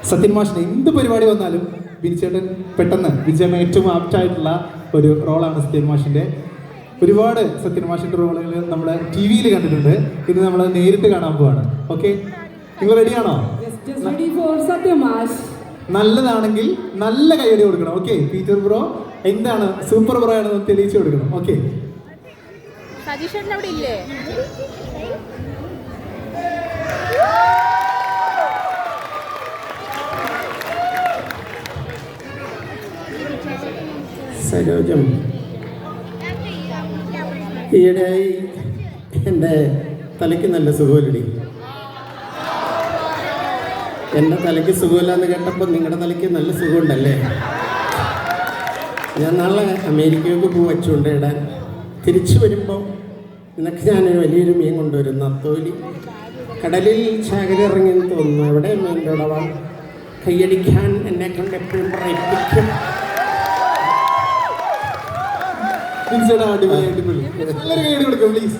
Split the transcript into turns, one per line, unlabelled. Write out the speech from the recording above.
സത്യൻ മാഷിന് എന്ത് പരിപാടി വന്നാലും ബിനിച്ചേട്ടൻ പെട്ടെന്ന് വിജയം ഏറ്റവും ആപ്റ്റായിട്ടുള്ള ഒരു റോളാണ് സത്യൻ മാഷിന്റെ. ഒരുപാട് സത്യൻ മാഷിന്റെ റോളുകൾ നമ്മൾ ടി വിയിൽ കണ്ടിട്ടുണ്ട്. ഇത് നമ്മൾ നേരിട്ട് കാണാൻ പോവാണ്. ഓക്കെ, നിങ്ങൾ റെഡിയാണോ? നല്ലതാണെങ്കിൽ നല്ല കൈയടി കൊടുക്കണം. ഓക്കെ, പീറ്റർ ബ്രോ എന്താണ് സൂപ്പർ ബ്രോ ആണെന്ന് തെളിയിച്ചു കൊടുക്കണം. ഓക്കെ,
സരോജം, ഈയിടെയായി എൻ്റെ തലയ്ക്ക് നല്ല സുഖമില്ലടി. എൻ്റെ തലയ്ക്ക് സുഖമില്ലാന്ന് കേട്ടപ്പോൾ നിങ്ങളുടെ തലയ്ക്ക് നല്ല സുഖമുണ്ടല്ലേ? ഞാൻ നാളെ അമേരിക്കയ്ക്ക് പൂ വച്ചുകൊണ്ട് ഇടാൻ തിരിച്ചു വരുമ്പോൾ നിനക്ക് ഞാനൊരു വലിയൊരു മീൻ കൊണ്ടുവരും. നത്തോലി കടലിൽ ചാകര ഇറങ്ങിയെന്ന് തോന്നുന്നു. എവിടെ മീൻ്റെ ഉടവാ? കൈയടിക്കാൻ എന്നെ കൊണ്ട് എപ്പോഴും പറയിപ്പിക്കും.
അടിപൊളി. നല്ലൊരു കൈയടി കൊടുക്കും പ്ലീസ്.